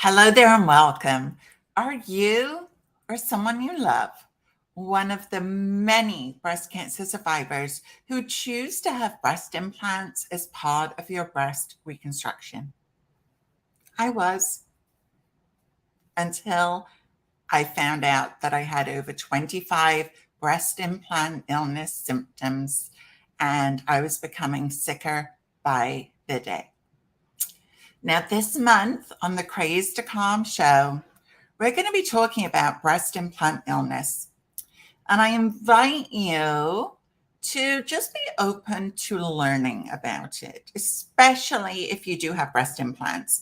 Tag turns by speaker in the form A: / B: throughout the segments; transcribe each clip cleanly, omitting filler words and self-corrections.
A: Hello there and welcome. Are you or someone you love one of the many breast cancer survivors who choose to have breast implants as part of your breast reconstruction? I was, until I found out that I had over 25 breast implant illness symptoms and I was becoming sicker by the day. Now, this month on the Crazed to Calm show, we're going to be talking about breast implant illness. And I invite you to just be open to learning about it, especially if you do have breast implants,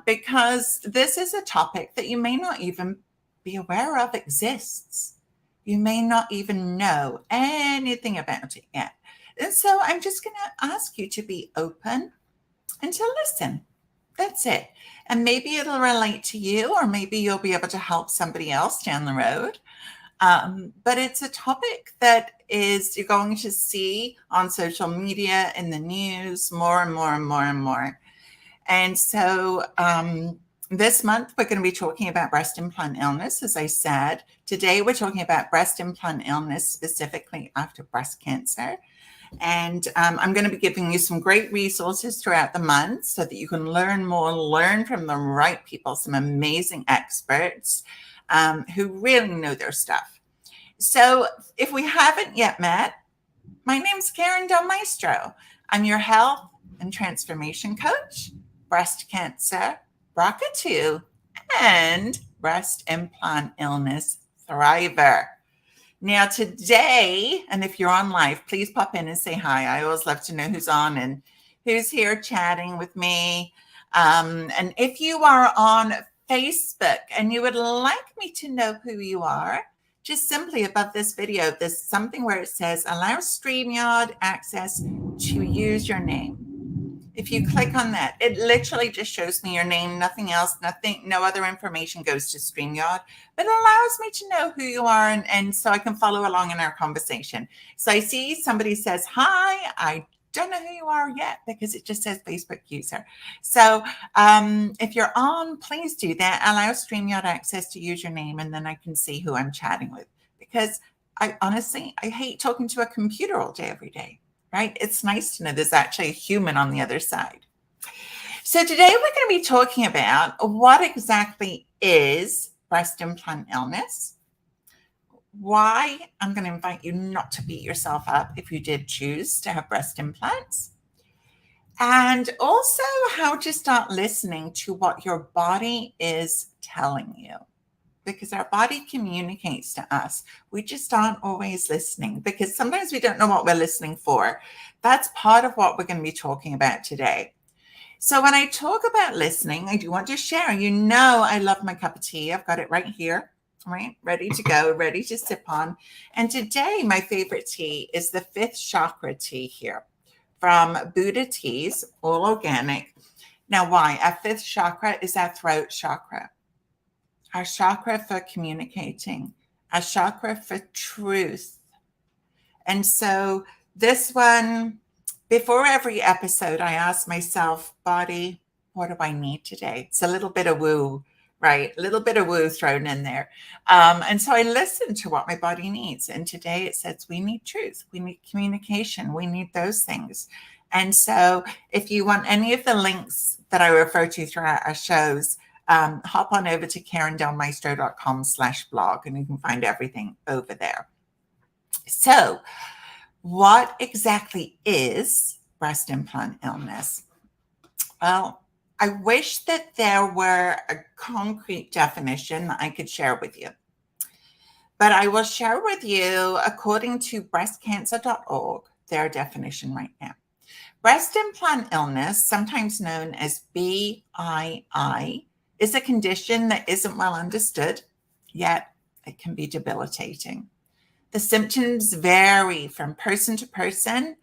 A: because this is a topic that you may not even be aware of exists. You may not even know anything about it yet. And so I'm just going to ask you to be open and to listen. That's it. And maybe it'll relate to you, or maybe you'll be able to help somebody else down the road. But it's a topic that you're going to see on social media, in the news, more and more and more and more. And so this month, we're going to be talking about breast implant illness, as I said. Today, we're talking about breast implant illness, specifically after breast cancer. And I'm going to be giving you some great resources throughout the month so that you can learn more, learn from the right people, some amazing experts who really know their stuff. So if we haven't yet met, my name's Karin Maestro. I'm your health and transformation coach, breast cancer, BRCA2, and breast implant illness thriver. Now today, and if you're on live, please pop in and say hi. I always love to know who's on and who's here chatting with me. And if you are on Facebook and you would like me to know who you are, just simply above this video, there's something where it says, allow StreamYard access to use your name. If you click on that, it literally just shows me your name, nothing else, no other information goes to StreamYard, but it allows me to know who you are and so I can follow along in our conversation. So I see somebody says, hi, I don't know who you are yet because it just says Facebook user. So if you're on, please do that. Allow StreamYard access to use your name and then I can see who I'm chatting with, because I hate talking to a computer all day, every day. Right? It's nice to know there's actually a human on the other side. So today we're going to be talking about what exactly is breast implant illness, why I'm going to invite you not to beat yourself up if you did choose to have breast implants, and also how to start listening to what your body is telling you. Because our body communicates to us. We just aren't always listening because sometimes we don't know what we're listening for. That's part of what we're going to be talking about today. So when I talk about listening, I do want to share, I love my cup of tea. I've got it right here, right? Ready to go, ready to sip on. And today my favorite tea is the 5th chakra tea here from Buddha Teas, all organic. Now why? Our 5th chakra is our throat chakra. Our chakra for communicating, our chakra for truth. And so this one, before every episode, I ask myself, body, what do I need today? It's a little bit of woo, right? A little bit of woo thrown in there. And so I listen to what my body needs. And today it says we need truth, we need communication, we need those things. And so if you want any of the links that I refer to throughout our shows, hop on over to karindelmaestro.com/blog and you can find everything over there. So what exactly is breast implant illness? Well, I wish that there were a concrete definition that I could share with you. But I will share with you, according to breastcancer.org, their definition right now. Breast implant illness, sometimes known as BII, is a condition that isn't well understood, yet it can be debilitating. The symptoms vary from person to person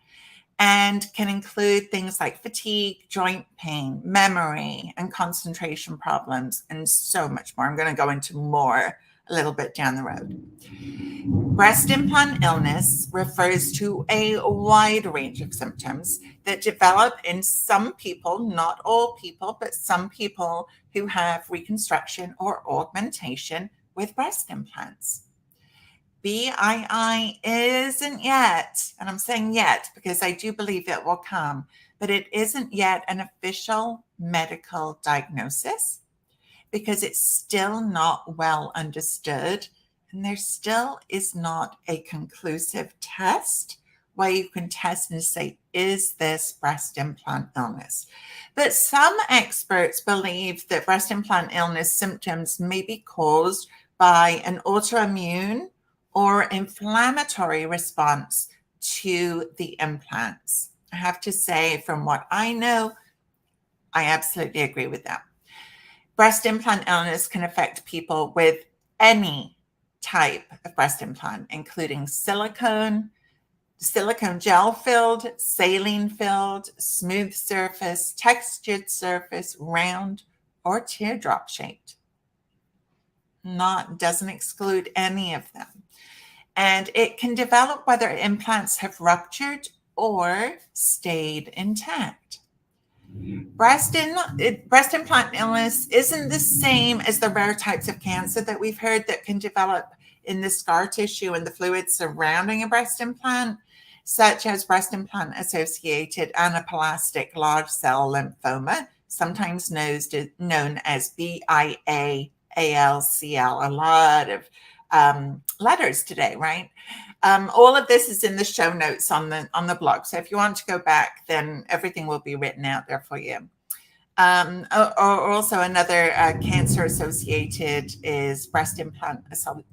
A: and can include things like fatigue, joint pain, memory, and concentration problems, and so much more. I'm going to go into more a little bit down the road. Breast implant illness refers to a wide range of symptoms that develop in some people, not all people, but some people who have reconstruction or augmentation with breast implants. BII isn't yet, and I'm saying yet because I do believe it will come, but it isn't yet an official medical diagnosis because it's still not well understood. And there still is not a conclusive test where you can test and say, is this breast implant illness? But some experts believe that breast implant illness symptoms may be caused by an autoimmune or inflammatory response to the implants. I have to say, from what I know, I absolutely agree with that. Breast implant illness can affect people with any type of breast implant, including silicone gel filled, saline filled, smooth surface, textured surface, round, or teardrop shaped. Doesn't exclude any of them. And it can develop whether implants have ruptured or stayed intact. Breast implant illness isn't the same as the rare types of cancer that we've heard that can develop in the scar tissue and the fluid surrounding a breast implant, such as breast implant associated anaplastic large cell lymphoma, sometimes known as BIA ALCL. A lot of letters today, right? All of this is in the show notes on the blog. So if you want to go back, then everything will be written out there for you. Or also another cancer associated is breast implant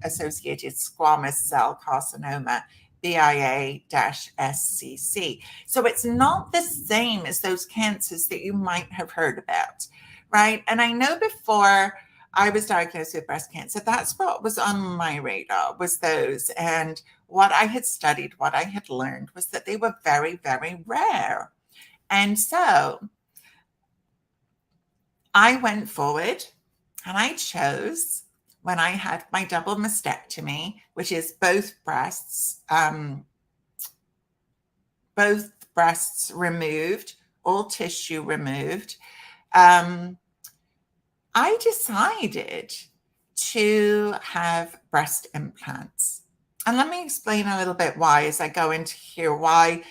A: associated squamous cell carcinoma, BIA-SCC. So it's not the same as those cancers that you might have heard about, right? And I know before I was diagnosed with breast cancer, that's what was on my radar, was those. And what I had studied, what I had learned was that they were very, very rare. And so I went forward and I chose, when I had my double mastectomy, which is both breasts removed, all tissue removed, I decided to have breast implants. And let me explain a little bit why as I go into here, why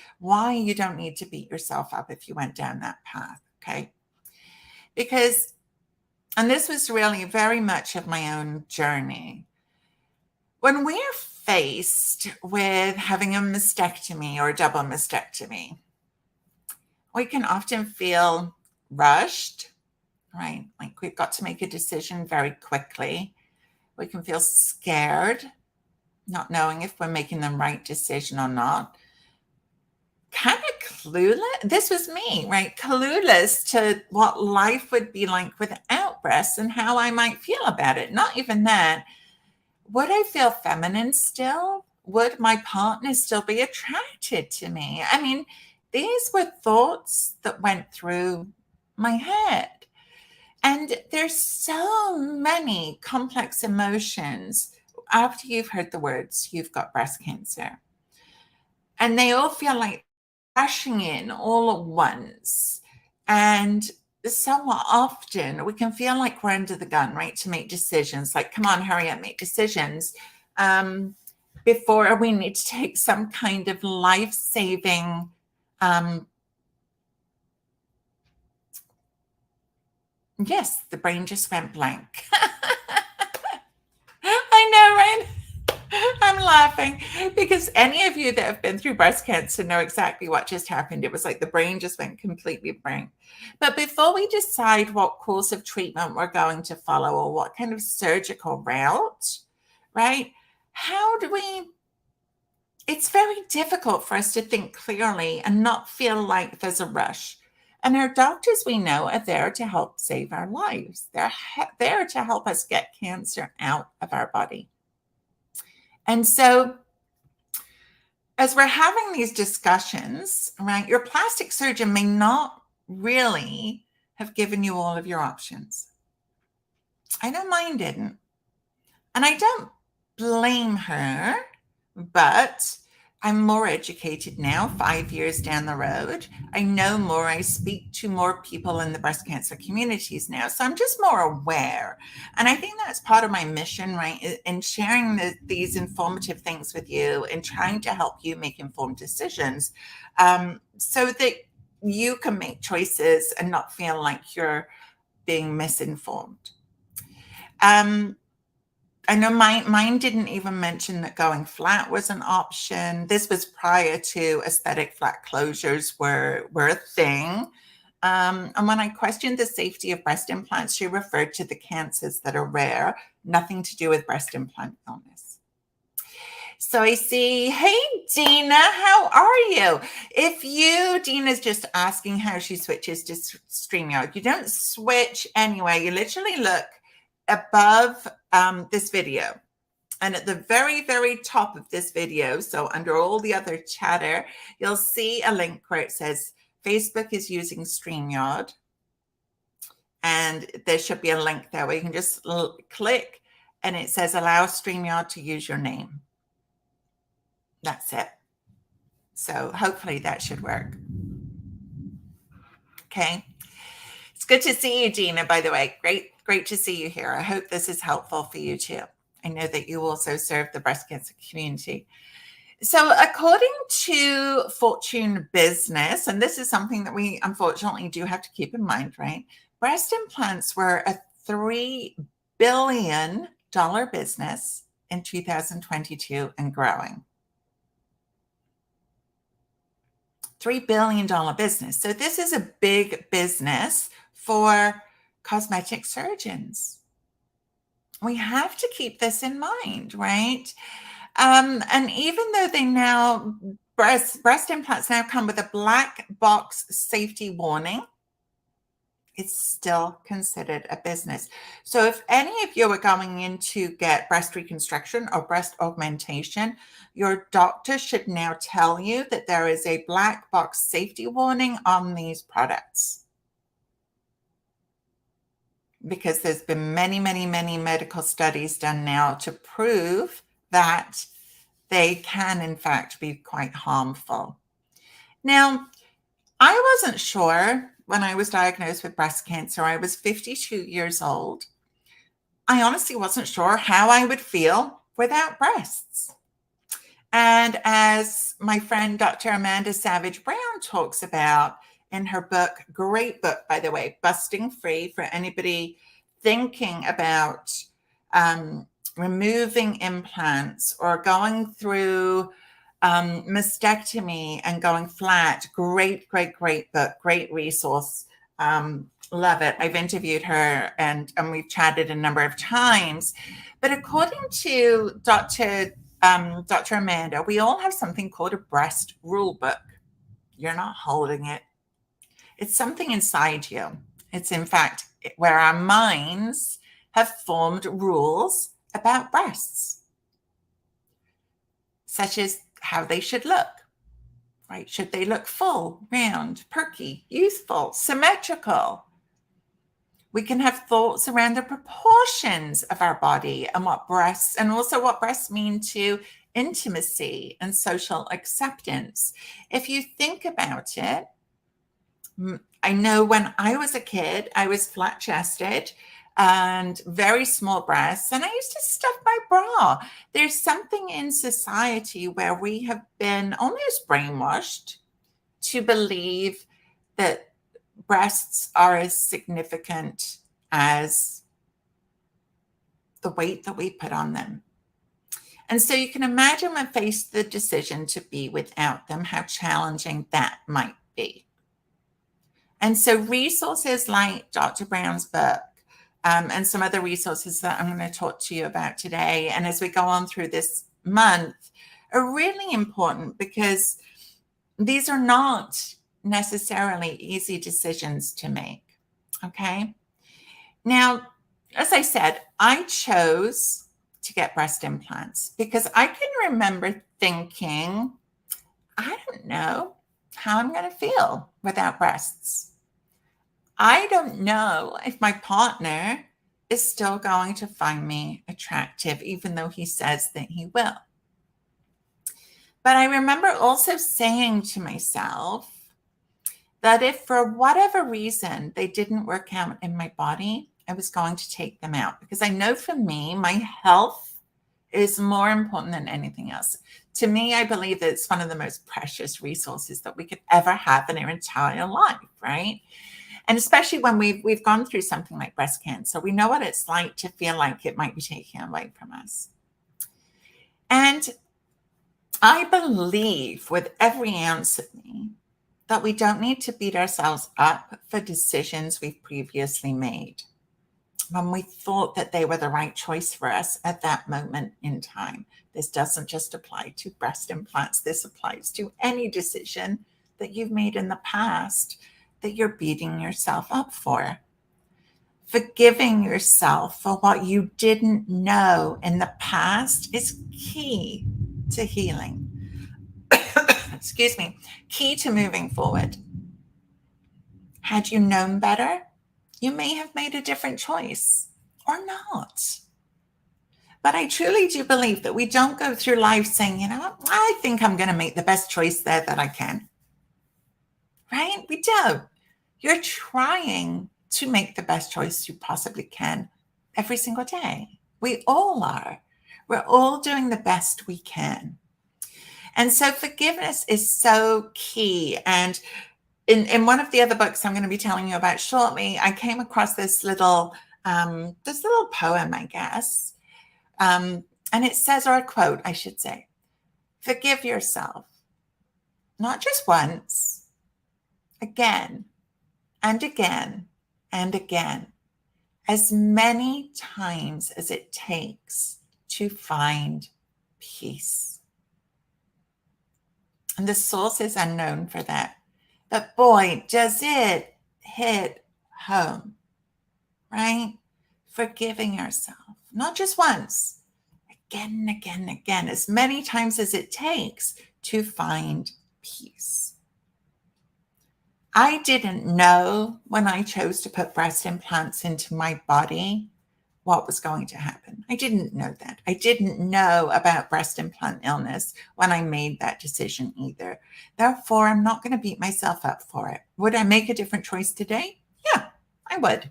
A: you don't need to beat yourself up if you went down that path, okay? Because, and this was really very much of my own journey. When we're faced with having a mastectomy or a double mastectomy, we can often feel rushed, right? Like we've got to make a decision very quickly. We can feel scared, not knowing if we're making the right decision or not. Kind of clueless. This was me, right? Clueless to what life would be like without breasts and how I might feel about it. Not even that. Would I feel feminine still? Would my partner still be attracted to me? I mean, these were thoughts that went through my head. And there's so many complex emotions after you've heard the words, you've got breast cancer. And they all feel like rushing in all at once. And so often we can feel like we're under the gun, right? To make decisions, like, come on, hurry up, make decisions before we need to take some kind of life-saving yes, the brain just went blank. I know, right? I'm laughing because any of you that have been through breast cancer know exactly what just happened. It was like the brain just went completely blank. But before we decide what course of treatment we're going to follow or what kind of surgical route, right? It's very difficult for us to think clearly and not feel like there's a rush. And our doctors, we know, are there to help save our lives. They're there to help us get cancer out of our body. And so as we're having these discussions, right, your plastic surgeon may not really have given you all of your options. I know mine didn't. And I don't blame her, but I'm more educated now, 5 years down the road. I know more. I speak to more people in the breast cancer communities now. So I'm just more aware. And I think that's part of my mission, right? In sharing these informative things with you and trying to help you make informed decisions, so that you can make choices and not feel like you're being misinformed. I know mine didn't even mention that going flat was an option. This was prior to aesthetic flat closures were a thing. And when I questioned the safety of breast implants, she referred to the cancers that are rare, nothing to do with breast implant illness. So I see, hey, Dina, how are you? If you, Dina's just asking how she switches to StreamYard. You don't switch anyway. You literally look above this video. And at the very, very top of this video, so under all the other chatter, you'll see a link where it says Facebook is using StreamYard. And there should be a link there where you can just click and it says allow StreamYard to use your name. That's it. So hopefully that should work. Okay. It's good to see you, Gina, by the way. Great to see you here. I hope this is helpful for you too. I know that you also serve the breast cancer community. So according to Fortune Business, and this is something that we unfortunately do have to keep in mind, right? Breast implants were a $3 billion business in 2022 and growing. $3 billion business. So this is a big business for cosmetic surgeons. We have to keep this in mind, right? And even though they now, breast implants now come with a black box safety warning, it's still considered a business. So if any of you are going in to get breast reconstruction or breast augmentation, your doctor should now tell you that there is a black box safety warning on these products. Because there's been many medical studies done now to prove that they can, in fact, be quite harmful. Now, I wasn't sure when I was diagnosed with breast cancer. I was 52 years old. I honestly wasn't sure how I would feel without breasts. And as my friend Dr. Amanda Savage Brown talks about in her book, great book, by the way, Busting Free, for anybody thinking about removing implants or going through mastectomy and going flat. Great book, great resource. Love it. I've interviewed her and we've chatted a number of times. But according to Dr. Amanda, we all have something called a breast rule book. You're not holding it. It's something inside you. It's, in fact, where our minds have formed rules about breasts, such as how they should look, right? Should they look full, round, perky, youthful, symmetrical? We can have thoughts around the proportions of our body and what breasts, and also what breasts mean to intimacy and social acceptance. If you think about it, I know when I was a kid, I was flat chested and very small breasts, and I used to stuff my bra. There's something in society where we have been almost brainwashed to believe that breasts are as significant as the weight that we put on them. And so you can imagine when faced the decision to be without them, how challenging that might be. And so resources like Dr. Brown's book, and some other resources that I'm going to talk to you about today, and as we go on through this month, are really important because these are not necessarily easy decisions to make. Okay. Now, as I said, I chose to get breast implants because I can remember thinking, I don't know how I'm going to feel without breasts. I don't know if my partner is still going to find me attractive, even though he says that he will. But I remember also saying to myself that if for whatever reason they didn't work out in my body, I was going to take them out, because I know for me, my health is more important than anything else. To me, I believe that it's one of the most precious resources that we could ever have in our entire life, right? And especially when we've gone through something like breast cancer, we know what it's like to feel like it might be taken away from us. And I believe with every ounce of me that we don't need to beat ourselves up for decisions we've previously made when we thought that they were the right choice for us at that moment in time. This doesn't just apply to breast implants. This applies to any decision that you've made in the past that you're beating yourself up for. Forgiving yourself for what you didn't know in the past is key to healing. Excuse me, key to moving forward. Had you known better, you may have made a different choice or not. But I truly do believe that we don't go through life saying, you know what, I think I'm going to make the best choice there that I can. Right? We don't. You're trying to make the best choice you possibly can every single day. We all are. We're all doing the best we can. And so forgiveness is so key. And in one of the other books I'm going to be telling you about shortly, I came across this little poem, I guess. And it says, or a quote, I should say, forgive yourself, not just once, again and again and again, as many times as it takes to find peace. And the source is unknown for that. But boy, does it hit home, right? Forgiving ourselves, not just once, again and again and again, as many times as it takes to find peace. I didn't know when I chose to put breast implants into my body what was going to happen. I didn't know that. I didn't know about breast implant illness when I made that decision either. Therefore, I'm not going to beat myself up for it. Would I make a different choice today? Yeah, I would.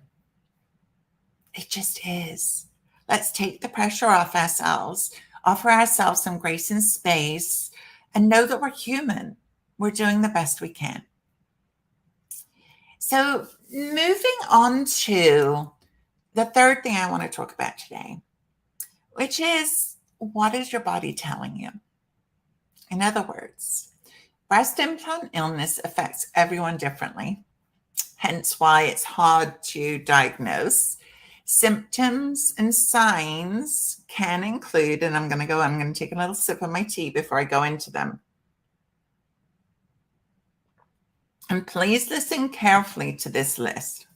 A: It just is. Let's take the pressure off ourselves, offer ourselves some grace and space, and know that we're human. We're doing the best we can. So moving on to the third thing I want to talk about today, which is, what is your body telling you? In other words, breast implant illness affects everyone differently, hence why it's hard to diagnose. Symptoms and signs can include, and I'm going to take a little sip of my tea before I go into them. And please listen carefully to this list.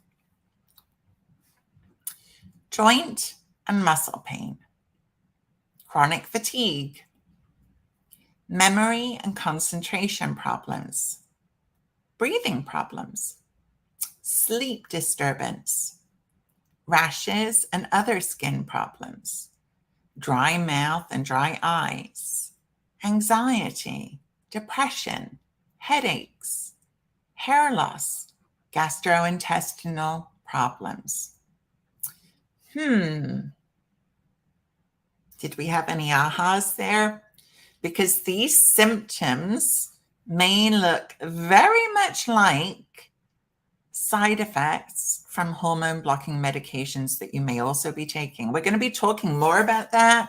A: Joint and muscle pain, chronic fatigue, memory and concentration problems, breathing problems, sleep disturbance, rashes and other skin problems, dry mouth and dry eyes, anxiety, depression, headaches, hair loss, gastrointestinal problems. Did we have any ahas there? Because these symptoms may look very much like side effects from hormone blocking medications that you may also be taking. We're going to be talking more about that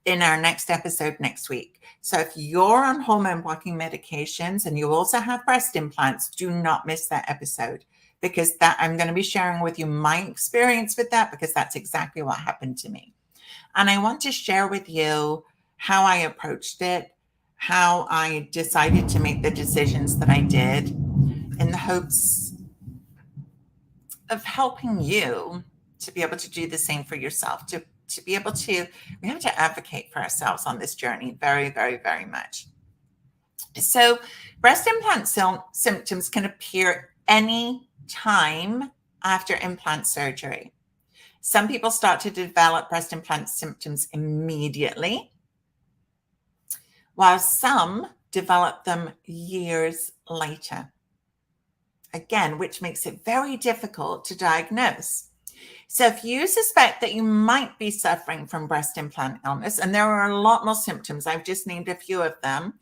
A: in our next episode next week. So if you're on hormone blocking medications and you also have breast implants, do not miss that episode, because that I'm going to be sharing with you my experience with that, because that's exactly what happened to me. And I want to share with you how I approached it, how I decided to make the decisions that I did, in the hopes of helping you to be able to do the same for yourself, to be able to, we have to advocate for ourselves on this journey very, very, very much. So breast implant symptoms can appear any time after implant surgery. Some people start to develop breast implant symptoms immediately, while some develop them years later. Again, which makes it very difficult to diagnose. So if you suspect that you might be suffering from breast implant illness, and there are a lot more symptoms, I've just named a few of them,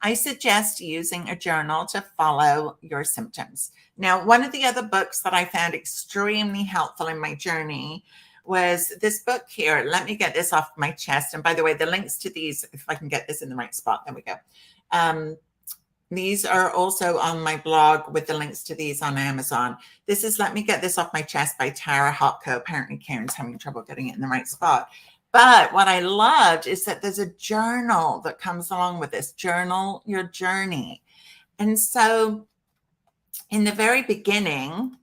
A: I suggest using a journal to follow your symptoms. Now, one of the other books that I found extremely helpful in my journey was this book here. Let me get this off my chest. And by the way, the links to these, if I can get this in the right spot, there we go. These are also on my blog with the links to these on Amazon. This is Let Me Get This Off My Chest by Tara Hotko. Apparently Karen's having trouble getting it in the right spot. But what I loved is that there's a journal that comes along with this. Journal your journey. And so in the very beginning,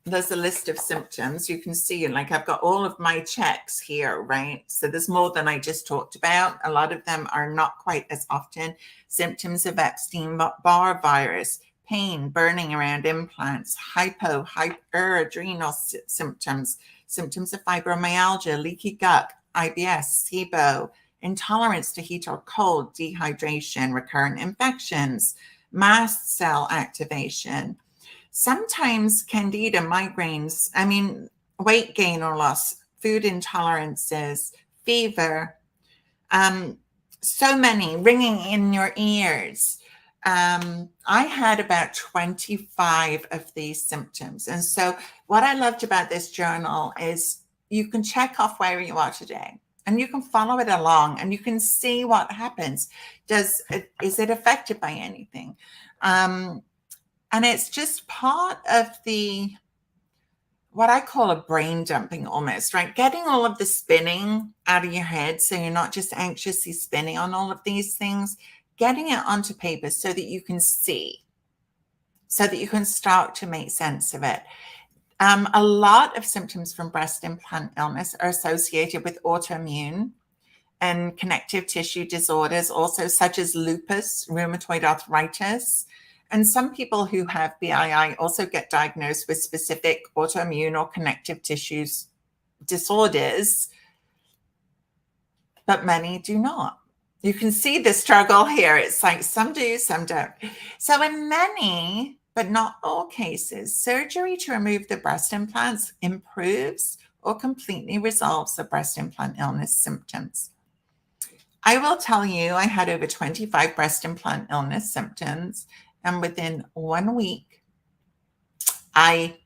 A: there's a list of symptoms. You can see, like, I've got all of my checks here, right? So there's more than I just talked about. A lot of them are not quite as often. Symptoms of Epstein-Barr virus, pain, burning around implants, hyperadrenal symptoms, symptoms of fibromyalgia, leaky gut, IBS, SIBO, intolerance to heat or cold, dehydration, recurrent infections, mast cell activation, sometimes candida, migraines, weight gain or loss, food intolerances, fever, so many, ringing in your ears. I had about 25 of these symptoms. And so what I loved about this journal is you can check off where you are today and you can follow it along and you can see what happens. Is it affected by anything? And it's just part of what I call a brain dumping almost, right? Getting all of the spinning out of your head so you're not just anxiously spinning on all of these things, getting it onto paper so that you can see, so that you can start to make sense of it. A lot of symptoms from breast implant illness are associated with autoimmune and connective tissue disorders, also such as lupus, rheumatoid arthritis. And some people who have BII also get diagnosed with specific autoimmune or connective tissues disorders, but many do not. You can see the struggle here. It's like some do, some don't. So in many, but not all cases, surgery to remove the breast implants improves or completely resolves the breast implant illness symptoms. I will tell you, I had over 25 breast implant illness symptoms. And within 1 week, I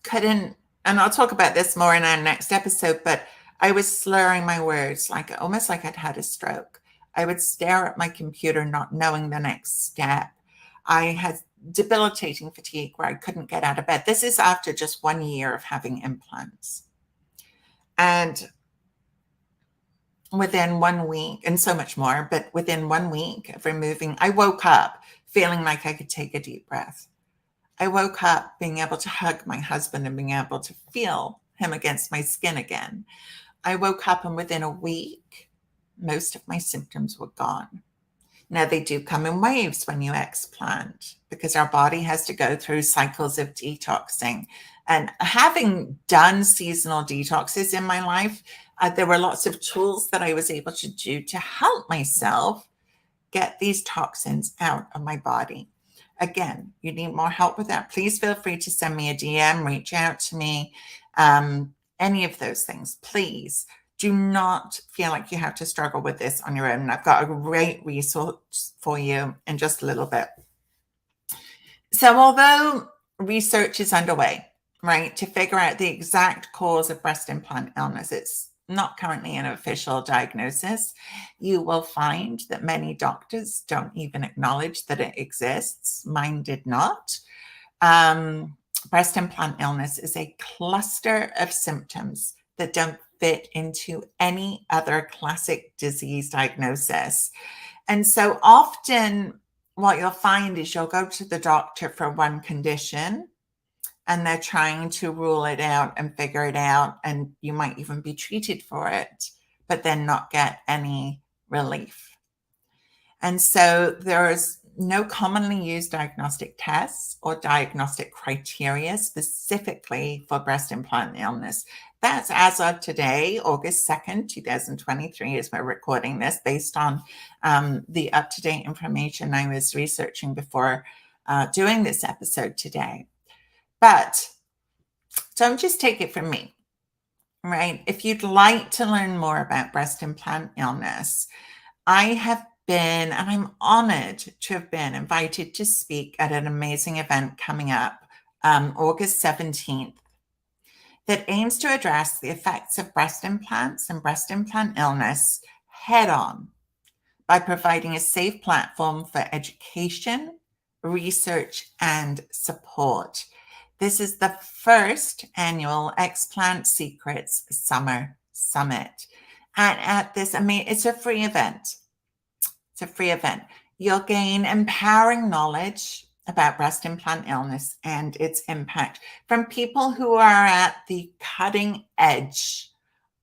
A: couldn't, and I'll talk about this more in our next episode, but I was slurring my words, almost like I'd had a stroke. I would stare at my computer, not knowing the next step. I had debilitating fatigue where I couldn't get out of bed. This is after just 1 year of having implants. And within 1 week, and so much more, but within 1 week of removing, I woke up feeling like I could take a deep breath. I woke up being able to hug my husband and being able to feel him against my skin again. I woke up and within a week, most of my symptoms were gone. Now, they do come in waves when you explant because our body has to go through cycles of detoxing. And having done seasonal detoxes in my life, there were lots of tools that I was able to do to help myself get these toxins out of my body. Again, you need more help with that, please feel free to send me a DM, reach out to me, any of those things. Please do not feel like you have to struggle with this on your own. I've got a great resource for you in just a little bit. So although research is underway, right, to figure out the exact cause of breast implant illness, it's not currently an official diagnosis. You will find that many doctors don't even acknowledge that it exists. Mine did not. Breast implant illness is a cluster of symptoms that don't fit into any other classic disease diagnosis. And so often what you'll find is you'll go to the doctor for one condition and they're trying to rule it out and figure it out. And you might even be treated for it, but then not get any relief. And so there's no commonly used diagnostic tests or diagnostic criteria specifically for breast implant illness. That's as of today, August 2nd, 2023, as we're recording this, based on the up-to-date information I was researching before doing this episode today. But don't just take it from me, right? If you'd like to learn more about breast implant illness, I have been, and I'm honored to have been invited to speak at an amazing event coming up August 17th that aims to address the effects of breast implants and breast implant illness head on by providing a safe platform for education, research, and support. This is the first annual Explant Secrets Summer Summit. And at this, it's a free event. It's a free event. You'll gain empowering knowledge about breast implant illness and its impact from people who are at the cutting edge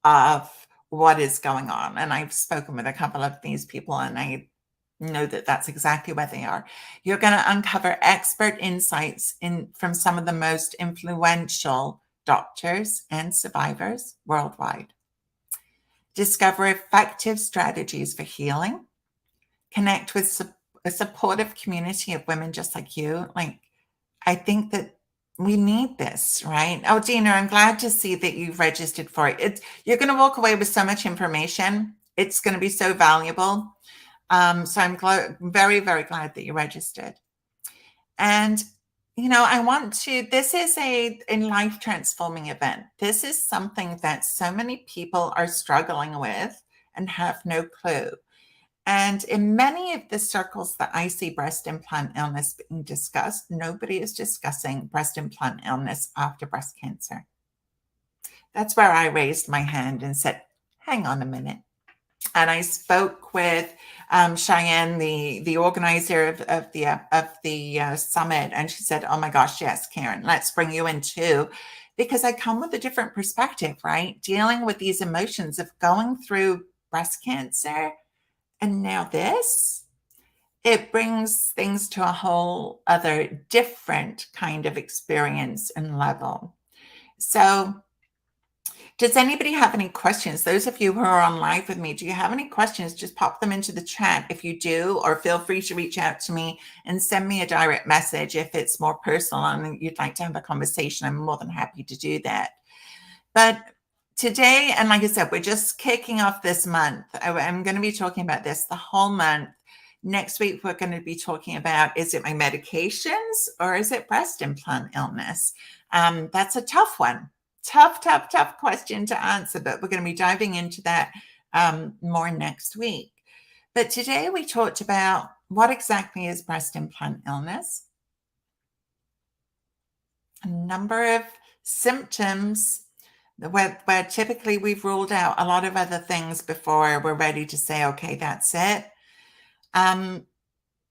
A: of what is going on. And I've spoken with a couple of these people, and I know that that's exactly where they are. You're going to uncover expert insights from some of the most influential doctors and survivors worldwide. Discover effective strategies for healing. Connect with a supportive community of women just like you. Like, I think that we need this, right? Oh, Dina, I'm glad to see that you've registered for it. You're going to walk away with so much information. It's going to be so valuable. So I'm very, very glad that you registered. And, this is a life transforming event. This is something that so many people are struggling with and have no clue. And in many of the circles that I see breast implant illness being discussed, nobody is discussing breast implant illness after breast cancer. That's where I raised my hand and said, hang on a minute. And I spoke with Cheyenne, the organizer of the summit, and she said, "Oh my gosh, yes, Karin, let's bring you in too," because I come with a different perspective, right? Dealing with these emotions of going through breast cancer, and now this, it brings things to a whole other different kind of experience and level. So, does anybody have any questions? Those of you who are on live with me, do you have any questions? Just pop them into the chat if you do, or feel free to reach out to me and send me a direct message if it's more personal and you'd like to have a conversation. I'm more than happy to do that. But today, and like I said, we're just kicking off this month. I'm going to be talking about this the whole month. Next week, we're going to be talking about, is it my medications or is it breast implant illness? That's a tough one. Tough question to answer, but we're going to be diving into that more next week. But today we talked about what exactly is breast implant illness, a number of symptoms where typically we've ruled out a lot of other things before we're ready to say, okay, that's it.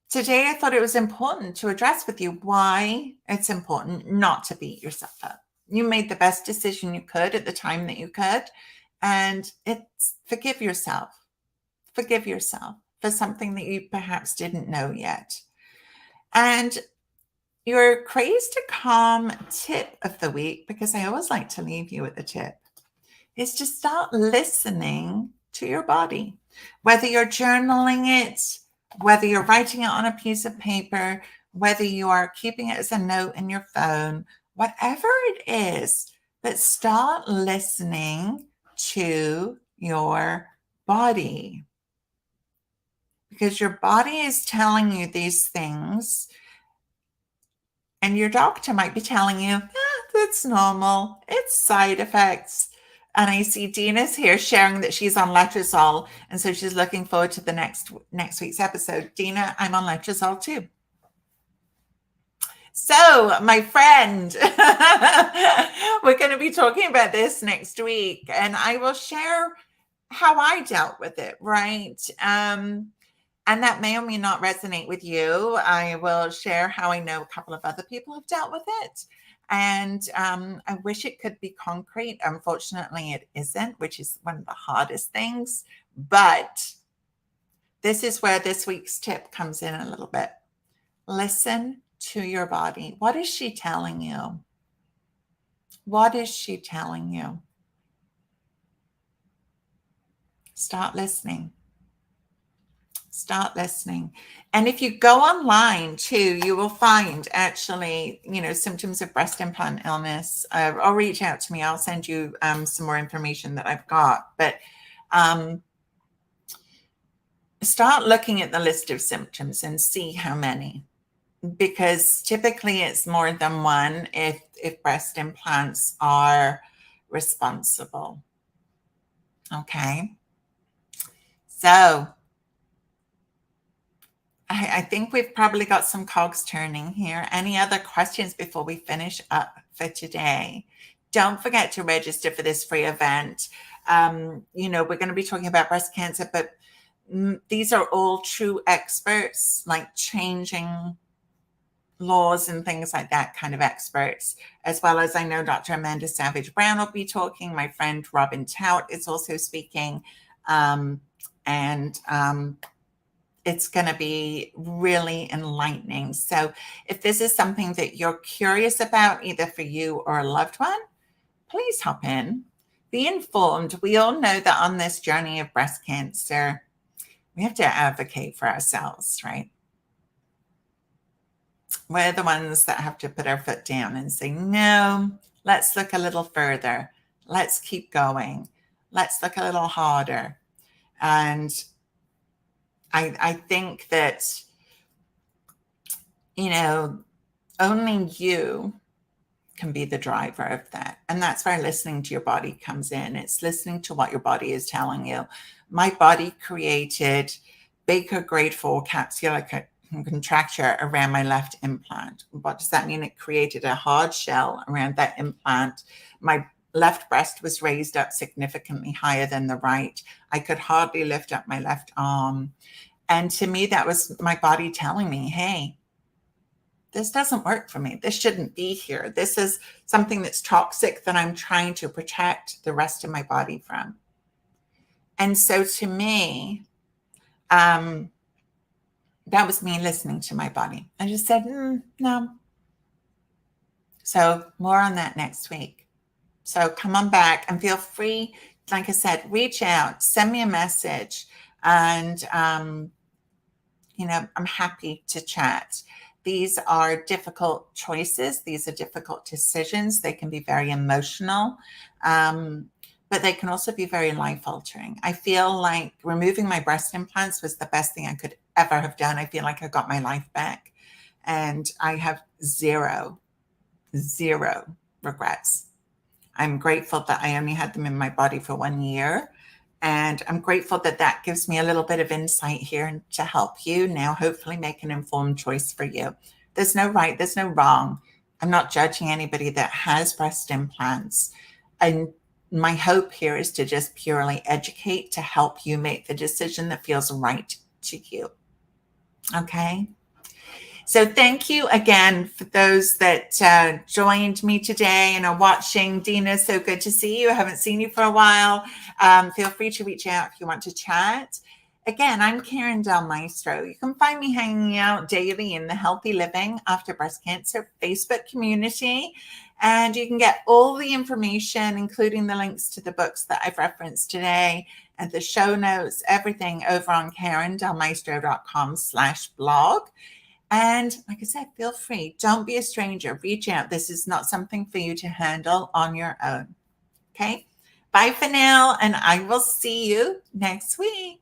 A: Today, I thought it was important to address with you why it's important not to beat yourself up. You made the best decision you could at the time that you could, and it's forgive yourself. Forgive yourself for something that you perhaps didn't know yet. And your crazy to calm tip of the week, because I always like to leave you with a tip, is to start listening to your body. Whether you're journaling it, whether you're writing it on a piece of paper, whether you are keeping it as a note in your phone, whatever it is, but start listening to your body. Because your body is telling you these things, and your doctor might be telling you, that's normal, it's side effects. And I see Dina's here sharing that she's on letrozole, and so she's looking forward to the next week's episode. Dina, I'm on letrozole too. So, my friend, we're going to be talking about this next week, and I will share how I dealt with it, right? And that may or may not resonate with you. I will share how I know a couple of other people have dealt with it. And I wish it could be concrete. Unfortunately, it isn't, which is one of the hardest things. But this is where this week's tip comes in a little bit. Listen to your body. What is she telling you? What is she telling you? Start listening. Start listening. And if you go online too, you will find actually, symptoms of breast implant illness. Or reach out to me. I'll send you some more information that I've got. But start looking at the list of symptoms and see how many. Because typically it's more than one if breast implants are responsible. Okay. So I think we've probably got some cogs turning here. Any other questions before we finish up for today? Don't forget to register for this free event. We're going to be talking about breast cancer, but these are all true experts, like changing laws and things like that, kind of experts, as well as I know Dr. Amanda Savage Brown will be talking. My friend Robin Tout is also speaking. It's going to be really enlightening. So if this is something that you're curious about, either for you or a loved one, please hop in. Be informed. We all know that on this journey of breast cancer, we have to advocate for ourselves, right? We're the ones that have to put our foot down and say, no, let's look a little further. Let's keep going. Let's look a little harder. And I think that, only you can be the driver of that. And that's where listening to your body comes in. It's listening to what your body is telling you. My body created Baker grade 4 capsular contracture around my left implant. What does that mean? It created a hard shell around that implant. My left breast was raised up significantly higher than the right. I could hardly lift up my left arm. And to me, that was my body telling me, hey, this doesn't work for me. This shouldn't be here. This is something that's toxic that I'm trying to protect the rest of my body from. And so to me, that was me listening to my body. I just said, no. So more on that next week. So come on back and feel free, like I said, reach out, send me a message, and, I'm happy to chat. These are difficult choices. These are difficult decisions. They can be very emotional, but they can also be very life-altering. I feel like removing my breast implants was the best thing I could ever have done. I feel like I got my life back, and I have zero regrets. I'm grateful that I only had them in my body for 1 year. And I'm grateful that that gives me a little bit of insight here to help you now hopefully make an informed choice for you. There's no right, there's no wrong. I'm not judging anybody that has breast implants. And my hope here is to just purely educate to help you make the decision that feels right to you. Okay? So thank you again for those that joined me today and are watching. Dina, so good to see you. I haven't seen you for a while. Feel free to reach out if you want to chat. Again, I'm Karin Maestro. You can find me hanging out daily in the Healthy Living After Breast Cancer Facebook community. And you can get all the information, including the links to the books that I've referenced today and the show notes, everything over on karindelmaestro.com/blog. And like I said, feel free. Don't be a stranger. Reach out. This is not something for you to handle on your own. Okay? Bye for now, and I will see you next week.